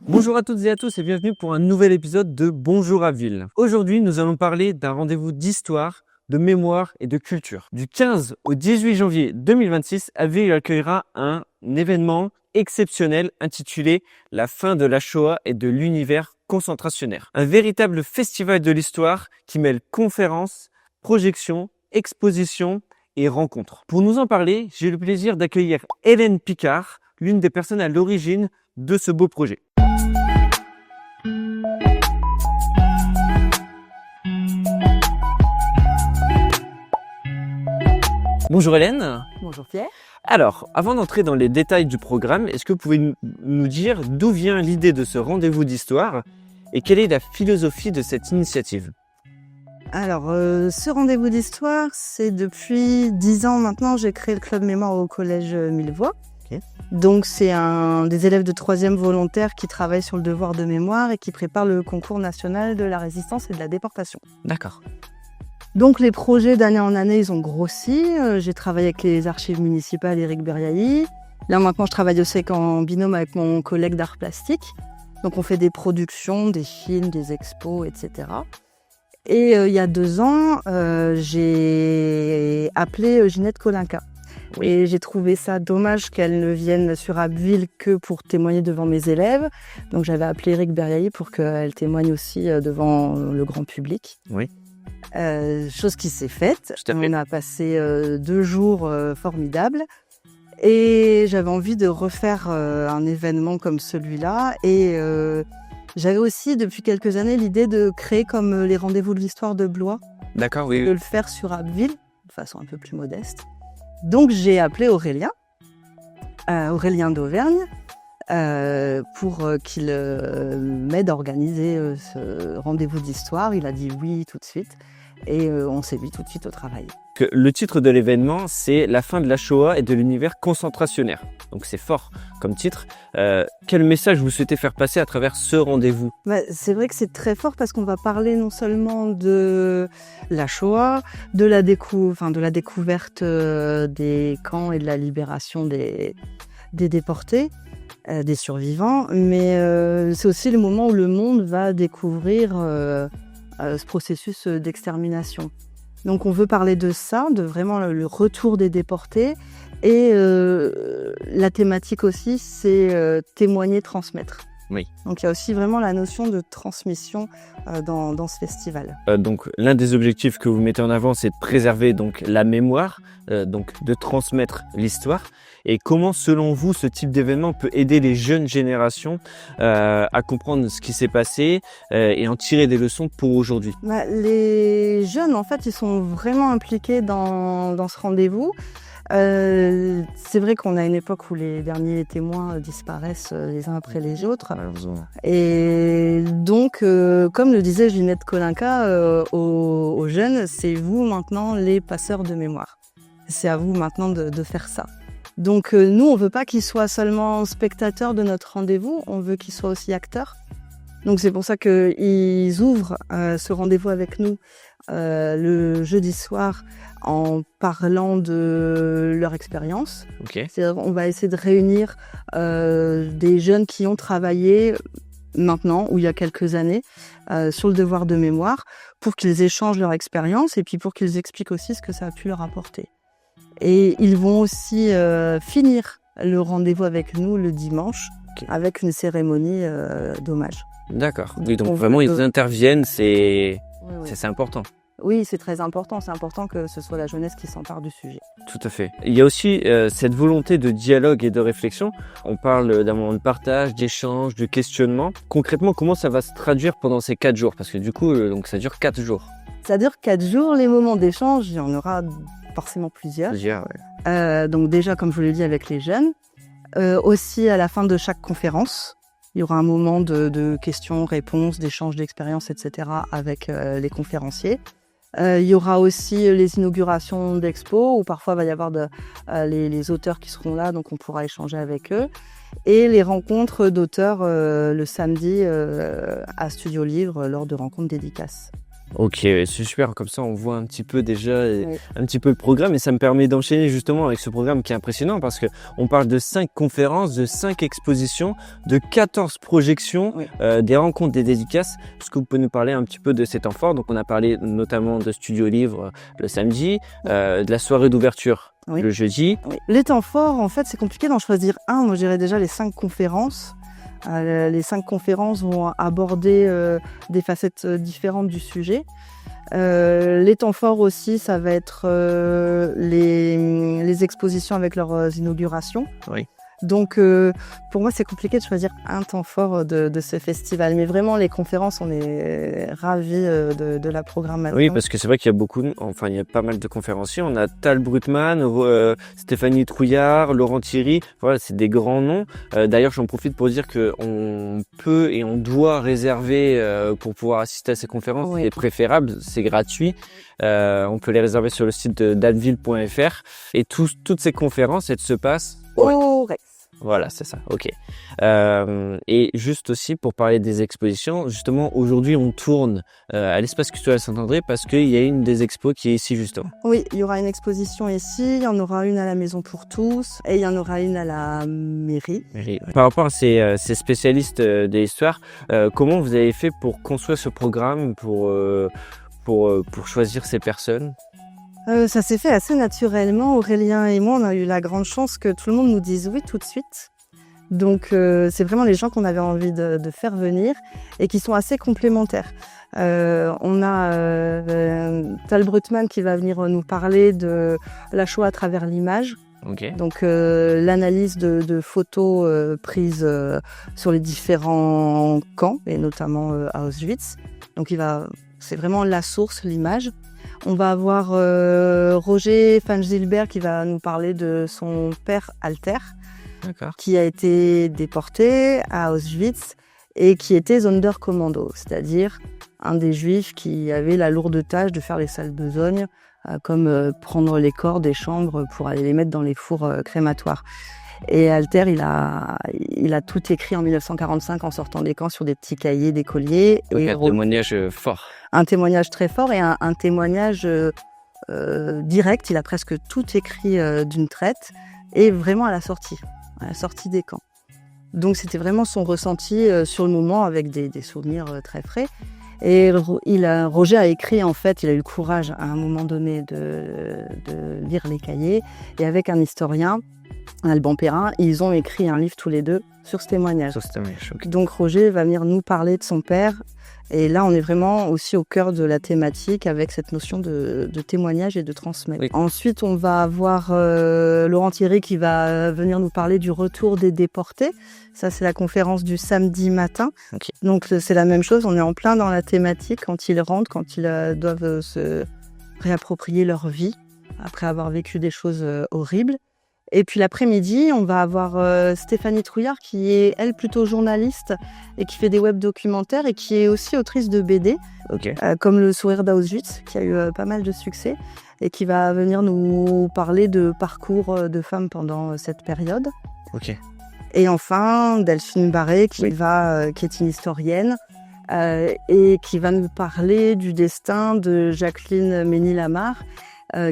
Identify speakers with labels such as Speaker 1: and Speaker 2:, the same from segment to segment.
Speaker 1: Bonjour à toutes et à tous et bienvenue pour un nouvel épisode de Bonjour à Ville. Aujourd'hui, nous allons parler d'un rendez-vous d'histoire, de mémoire et de culture. Du 15 au 18 janvier 2026, Abbeville accueillera un événement exceptionnel intitulé La fin de la Shoah et de l'univers concentrationnaire. Un véritable festival de l'histoire qui mêle conférences, projections, expositions et rencontres. Pour nous en parler, j'ai le plaisir d'accueillir Hélène Picard, l'une des personnes à l'origine de ce beau projet. Bonjour Hélène.
Speaker 2: Bonjour Pierre.
Speaker 1: Alors, avant d'entrer dans les détails du programme, est-ce que vous pouvez nous dire d'où vient l'idée de ce rendez-vous d'histoire et quelle est la philosophie de cette initiative?
Speaker 2: Alors, ce rendez-vous d'histoire, c'est depuis 10 ans maintenant, j'ai créé le club mémoire au collège Millevoye.
Speaker 1: Ok.
Speaker 2: Donc, c'est un des élèves de 3e volontaire qui travaille sur le devoir de mémoire et qui prépare le concours national de la résistance et de la déportation.
Speaker 1: D'accord.
Speaker 2: Donc, les projets d'année en année, ils ont grossi. J'ai travaillé avec les archives municipales Éric Berriailly. Là, maintenant, je travaille aussi en binôme avec mon collègue d'art plastique. Donc, on fait des productions, des films, des expos, etc. Et il y a 2 ans, j'ai appelé Ginette Kolinka.
Speaker 1: Oui.
Speaker 2: Et j'ai trouvé ça dommage qu'elle ne vienne sur Abbeville que pour témoigner devant mes élèves. Donc, j'avais appelé Éric Berriailly pour qu'elle témoigne aussi devant le grand public.
Speaker 1: Oui.
Speaker 2: Chose qui s'est faite.
Speaker 1: Tout à fait.
Speaker 2: On a passé 2 jours formidables. Et j'avais envie de refaire un événement comme celui-là. Et j'avais aussi, depuis quelques années, l'idée de créer comme les rendez-vous de l'histoire de Blois,
Speaker 1: D'accord, oui.
Speaker 2: de le faire sur Abbeville, de façon un peu plus modeste. Donc j'ai appelé Aurélien d'Auvergne, pour qu'il m'aide à organiser ce rendez-vous d'histoire. Il a dit oui tout de suite et on s'est mis tout de suite au travail.
Speaker 1: Le titre de l'événement, c'est La fin de la Shoah et de l'univers concentrationnaire. Donc c'est fort comme titre. Quel message vous souhaitez faire passer à travers ce rendez-vous?
Speaker 2: C'est vrai que c'est très fort parce qu'on va parler non seulement de la Shoah, de la découverte des camps et de la libération des déportés, des survivants, mais c'est aussi le moment où le monde va découvrir ce processus d'extermination. Donc on veut parler de ça, de vraiment le retour des déportés, et la thématique aussi, c'est témoigner, transmettre.
Speaker 1: Oui.
Speaker 2: Donc il y a aussi vraiment la notion de transmission dans ce festival.
Speaker 1: Donc l'un des objectifs que vous mettez en avant, c'est de préserver donc la mémoire, donc de transmettre l'histoire. Et comment, selon vous, ce type d'événement peut aider les jeunes générations à comprendre ce qui s'est passé et en tirer des leçons pour aujourd'hui?
Speaker 2: Les jeunes, en fait, ils sont vraiment impliqués dans ce rendez-vous. C'est vrai qu'on a une époque où les derniers témoins disparaissent les uns après les autres. Et donc, comme le disait Ginette Kolinka aux jeunes, c'est vous maintenant les passeurs de mémoire. C'est à vous maintenant de faire ça. Donc nous, on veut pas qu'ils soient seulement spectateurs de notre rendez-vous, on veut qu'ils soient aussi acteurs. Donc c'est pour ça qu'ils ouvrent ce rendez-vous avec nous le jeudi soir en parlant de leur expérience.
Speaker 1: Ok.
Speaker 2: C'est-à-dire, on va essayer de réunir des jeunes qui ont travaillé maintenant ou il y a quelques années sur le devoir de mémoire pour qu'ils échangent leur expérience et puis pour qu'ils expliquent aussi ce que ça a pu leur apporter. Et ils vont aussi finir le rendez-vous avec nous le dimanche avec une cérémonie d'hommage.
Speaker 1: D'accord. Oui, donc vraiment ils interviennent, c'est important.
Speaker 2: Oui, c'est très important. C'est important que ce soit la jeunesse qui s'empare du sujet.
Speaker 1: Tout à fait. Il y a aussi cette volonté de dialogue et de réflexion. On parle d'un moment de partage, d'échange, de questionnement. Concrètement, comment ça va se traduire pendant ces 4 jours? Parce que du coup, donc ça dure 4 jours.
Speaker 2: Ça dure 4 jours. Les moments d'échange, il y en aura forcément plusieurs.
Speaker 1: Ouais.
Speaker 2: Donc déjà, comme je vous l'ai dit, avec les jeunes. Aussi, à la fin de chaque conférence, il y aura un moment de questions, réponses, d'échanges d'expériences, etc. avec les conférenciers. Il y aura aussi les inaugurations d'expos où parfois il va y avoir les auteurs qui seront là, donc on pourra échanger avec eux. Et les rencontres d'auteurs le samedi à Studio Livre lors de rencontres dédicaces.
Speaker 1: Ok, c'est super, comme ça on voit un petit peu déjà
Speaker 2: Oui.
Speaker 1: un petit peu le programme et ça me permet d'enchaîner justement avec ce programme qui est impressionnant parce que on parle de 5 conférences, de 5 expositions, de 14 projections,
Speaker 2: Oui.
Speaker 1: des rencontres, des dédicaces. Est-ce que vous pouvez nous parler un petit peu de ces temps forts? Donc on a parlé notamment de Studio Livre le samedi, de la soirée d'ouverture
Speaker 2: Oui.
Speaker 1: le jeudi.
Speaker 2: Oui. Les temps forts, en fait, c'est compliqué d'en choisir un. Moi, je dirais déjà les 5 conférences. Les 5 conférences vont aborder des facettes différentes du sujet. Les temps forts aussi, ça va être les expositions avec leurs inaugurations.
Speaker 1: Oui.
Speaker 2: Donc, pour moi, c'est compliqué de choisir un temps fort de ce festival. Mais vraiment, les conférences, on est ravis de la programmation.
Speaker 1: Oui, parce que c'est vrai qu'il y a il y a pas mal de conférenciers. On a Tal Brutman, Stéphanie Trouillard, Laurent Thierry. Voilà, c'est des grands noms. D'ailleurs, j'en profite pour dire qu'on peut et on doit réserver pour pouvoir assister à ces conférences.
Speaker 2: Oui.
Speaker 1: C'est préférable, c'est gratuit. On peut les réserver sur le site de danville.fr. Et toutes ces conférences, elles se passent
Speaker 2: Au Rex.
Speaker 1: Voilà, c'est ça, ok. Et juste aussi pour parler des expositions, justement aujourd'hui on tourne à l'espace culturel Saint-André parce qu'il y a une des expos qui est ici justement.
Speaker 2: Oui, il y aura une exposition ici, il y en aura une à la Maison pour tous et il y en aura une à la mairie.
Speaker 1: Par rapport à ces spécialistes de l'histoire, comment vous avez fait pour construire ce programme, pour choisir ces personnes?
Speaker 2: Ça s'est fait assez naturellement. Aurélien et moi, on a eu la grande chance que tout le monde nous dise oui tout de suite. Donc, c'est vraiment les gens qu'on avait envie de faire venir et qui sont assez complémentaires. On a Tal Brutman qui va venir nous parler de la Shoah à travers l'image.
Speaker 1: Okay.
Speaker 2: Donc, l'analyse de photos prises sur les différents camps et notamment à Auschwitz. Donc, c'est vraiment la source, l'image. On va avoir Roger Fanzilbert qui va nous parler de son père Alter, qui a été déporté à Auschwitz et qui était Sonderkommando, c'est-à-dire un des juifs qui avait la lourde tâche de faire les sales besognes, comme prendre les corps des chambres pour aller les mettre dans les fours crématoires. Et Alter, il a tout écrit en 1945 en sortant des camps sur des petits cahiers d'écoliers.
Speaker 1: Et un témoignage fort.
Speaker 2: Un témoignage très fort et un témoignage direct. Il a presque tout écrit d'une traite et vraiment à la sortie des camps. Donc c'était vraiment son ressenti sur le moment avec des souvenirs très frais. Et Roger a écrit, en fait, il a eu le courage à un moment donné de lire les cahiers et avec un historien, Alban Perrin, ils ont écrit un livre tous les deux sur ce témoignage.
Speaker 1: Okay.
Speaker 2: Donc Roger va venir nous parler de son père. Et là, on est vraiment aussi au cœur de la thématique avec cette notion de témoignage et de transmettre. Oui. Ensuite, on va avoir Laurent Thierry qui va venir nous parler du retour des déportés. Ça, c'est la conférence du samedi matin. Okay. Donc, c'est la même chose. On est en plein dans la thématique quand ils rentrent, quand ils doivent se réapproprier leur vie après avoir vécu des choses horribles. Et puis l'après-midi, on va avoir Stéphanie Trouillard qui est, elle, plutôt journaliste et qui fait des web documentaires et qui est aussi autrice de BD, comme Le Sourire d'Auschwitz, qui a eu pas mal de succès et qui va venir nous parler de parcours de femmes pendant cette période.
Speaker 1: Okay.
Speaker 2: Et enfin, Delphine Barré, qui est une historienne et qui va nous parler du destin de Jacqueline Mény-Lamar,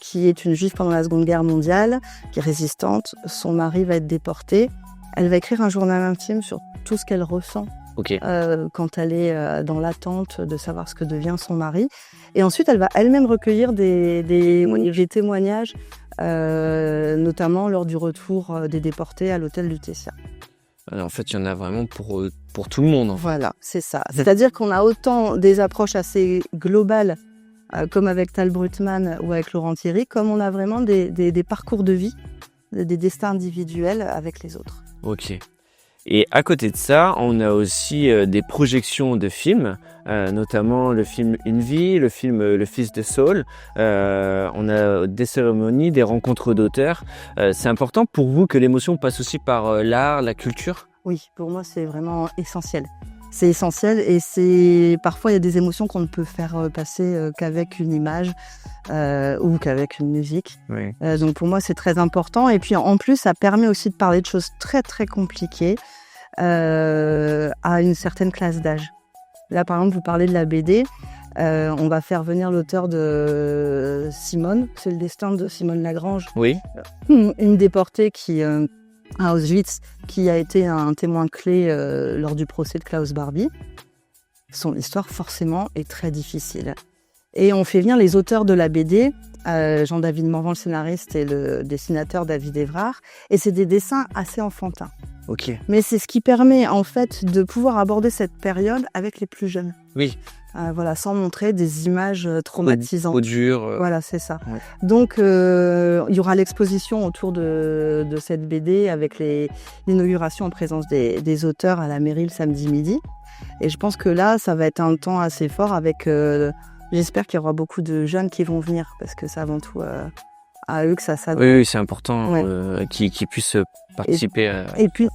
Speaker 2: qui est une juive pendant la Seconde Guerre mondiale, qui est résistante. Son mari va être déporté. Elle va écrire un journal intime sur tout ce qu'elle ressent quand elle est dans l'attente de savoir ce que devient son mari. Et ensuite, elle va elle-même recueillir des témoignages, notamment lors du retour des déportés à l'hôtel Lutetia.
Speaker 1: En fait, il y en a vraiment pour tout le monde. En fait.
Speaker 2: Voilà, c'est ça. C'est-à-dire qu'on a autant des approches assez globales comme avec Tal Brutman ou avec Laurent Thierry, comme on a vraiment des parcours de vie, des destins individuels avec les autres.
Speaker 1: Ok. Et à côté de ça, on a aussi des projections de films, notamment le film Une vie, le film Le Fils de Saul. On a des cérémonies, des rencontres d'auteurs. C'est important pour vous que l'émotion passe aussi par l'art, la culture ?
Speaker 2: Oui, pour moi, c'est vraiment essentiel. C'est essentiel et parfois il y a des émotions qu'on ne peut faire passer qu'avec une image ou qu'avec une musique.
Speaker 1: Oui.
Speaker 2: Donc pour moi c'est très important et puis en plus ça permet aussi de parler de choses très très compliquées à une certaine classe d'âge. Là par exemple vous parlez de la BD. On va faire venir l'auteur de Simone, c'est le destin de Simone Lagrange,
Speaker 1: Oui.
Speaker 2: une déportée qui, à Auschwitz, qui a été un témoin clé lors du procès de Klaus Barbie. Son histoire, forcément, est très difficile. Et on fait venir les auteurs de la BD, Jean-David Morvan, le scénariste, et le dessinateur David Évrard. Et c'est des dessins assez enfantins.
Speaker 1: Ok.
Speaker 2: Mais c'est ce qui permet, en fait, de pouvoir aborder cette période avec les plus jeunes.
Speaker 1: Oui.
Speaker 2: Voilà, sans montrer des images traumatisantes.
Speaker 1: Trop dur.
Speaker 2: Voilà, c'est ça.
Speaker 1: Ouais.
Speaker 2: Donc, il y aura l'exposition autour de cette BD avec l'inauguration en présence des auteurs à la mairie le samedi midi. Et je pense que là, ça va être un temps assez fort avec... j'espère qu'il y aura beaucoup de jeunes qui vont venir parce que c'est avant tout à eux que ça s'adresse.
Speaker 1: Oui, c'est important qu'ils puissent participer.
Speaker 2: Et puis,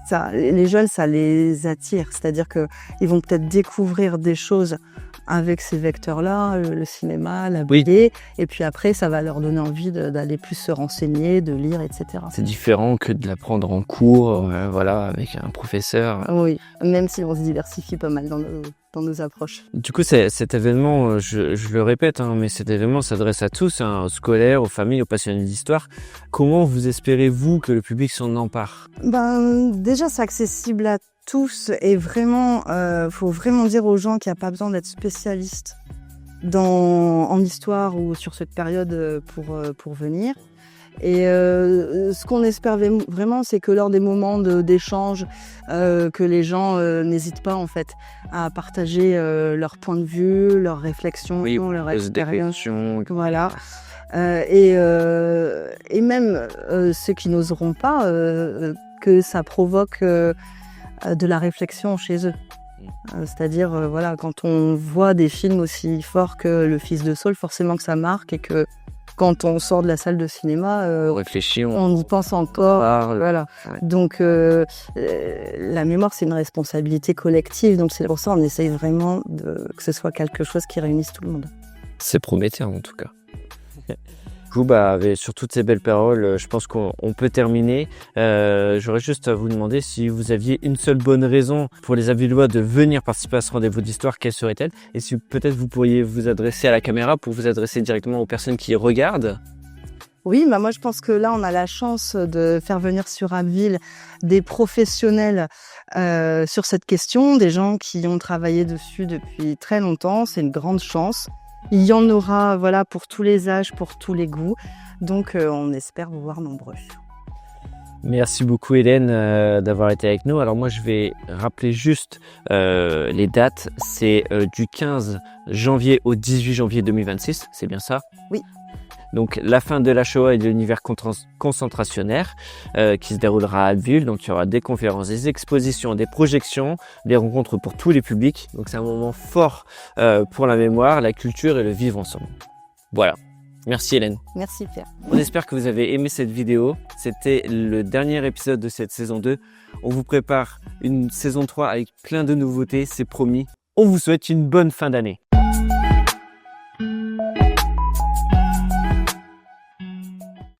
Speaker 2: ça, les jeunes, ça les attire. C'est-à-dire qu'ils vont peut-être découvrir des choses avec ces vecteurs-là, le cinéma, la BD. Et puis après, ça va leur donner envie d'aller plus se renseigner, de lire, etc.
Speaker 1: C'est différent que de l'apprendre en cours, voilà, avec un professeur.
Speaker 2: Oui, même si on se diversifie pas mal dans nos approches.
Speaker 1: Du coup, cet événement, je le répète, mais cet événement s'adresse à tous, aux scolaires, aux familles, aux passionnés d'histoire. Comment vous espérez-vous que le public s'en empare ?
Speaker 2: Déjà, c'est accessible à tous et vraiment, faut vraiment dire aux gens qu'il n'y a pas besoin d'être spécialiste en histoire ou sur cette période pour venir. Et ce qu'on espère vraiment, c'est que lors des moments d'échange, que les gens n'hésitent pas en fait à partager leur point de vue, leurs réflexions, leur expérience. Voilà. Et même ceux qui n'oseront pas, que ça provoque de la réflexion chez eux. C'est-à-dire, voilà, quand on voit des films aussi forts que Le Fils de Saul, forcément que ça marque et que quand on sort de la salle de cinéma,
Speaker 1: on réfléchit,
Speaker 2: on y pense encore. Voilà. Ouais. Donc, la mémoire, c'est une responsabilité collective. Donc, c'est pour ça qu'on essaye vraiment que ce soit quelque chose qui réunisse tout le monde.
Speaker 1: C'est prometteur, en tout cas. Du coup, sur toutes ces belles paroles, je pense qu'on peut terminer. J'aurais juste à vous demander si vous aviez une seule bonne raison pour les Avillois de venir participer à ce rendez-vous d'histoire, quelle serait-elle? Et si peut-être vous pourriez vous adresser à la caméra pour vous adresser directement aux personnes qui regardent.
Speaker 2: Oui, moi je pense que là on a la chance de faire venir sur Abbeville des professionnels sur cette question, des gens qui ont travaillé dessus depuis très longtemps, c'est une grande chance. Il y en aura pour tous les âges, pour tous les goûts. Donc, on espère vous voir nombreux.
Speaker 1: Merci beaucoup Hélène d'avoir été avec nous. Alors moi, je vais rappeler juste les dates. C'est du 15 janvier au 18 janvier 2026, c'est bien ça?
Speaker 2: Oui.
Speaker 1: Donc la fin de la Shoah et de l'univers concentrationnaire qui se déroulera à Abbeville. Donc il y aura des conférences, des expositions, des projections, des rencontres pour tous les publics. Donc c'est un moment fort pour la mémoire, la culture et le vivre ensemble. Voilà. Merci Hélène.
Speaker 2: Merci Pierre.
Speaker 1: On espère que vous avez aimé cette vidéo. C'était le dernier épisode de cette saison 2. On vous prépare une saison 3 avec plein de nouveautés, c'est promis. On vous souhaite une bonne fin d'année.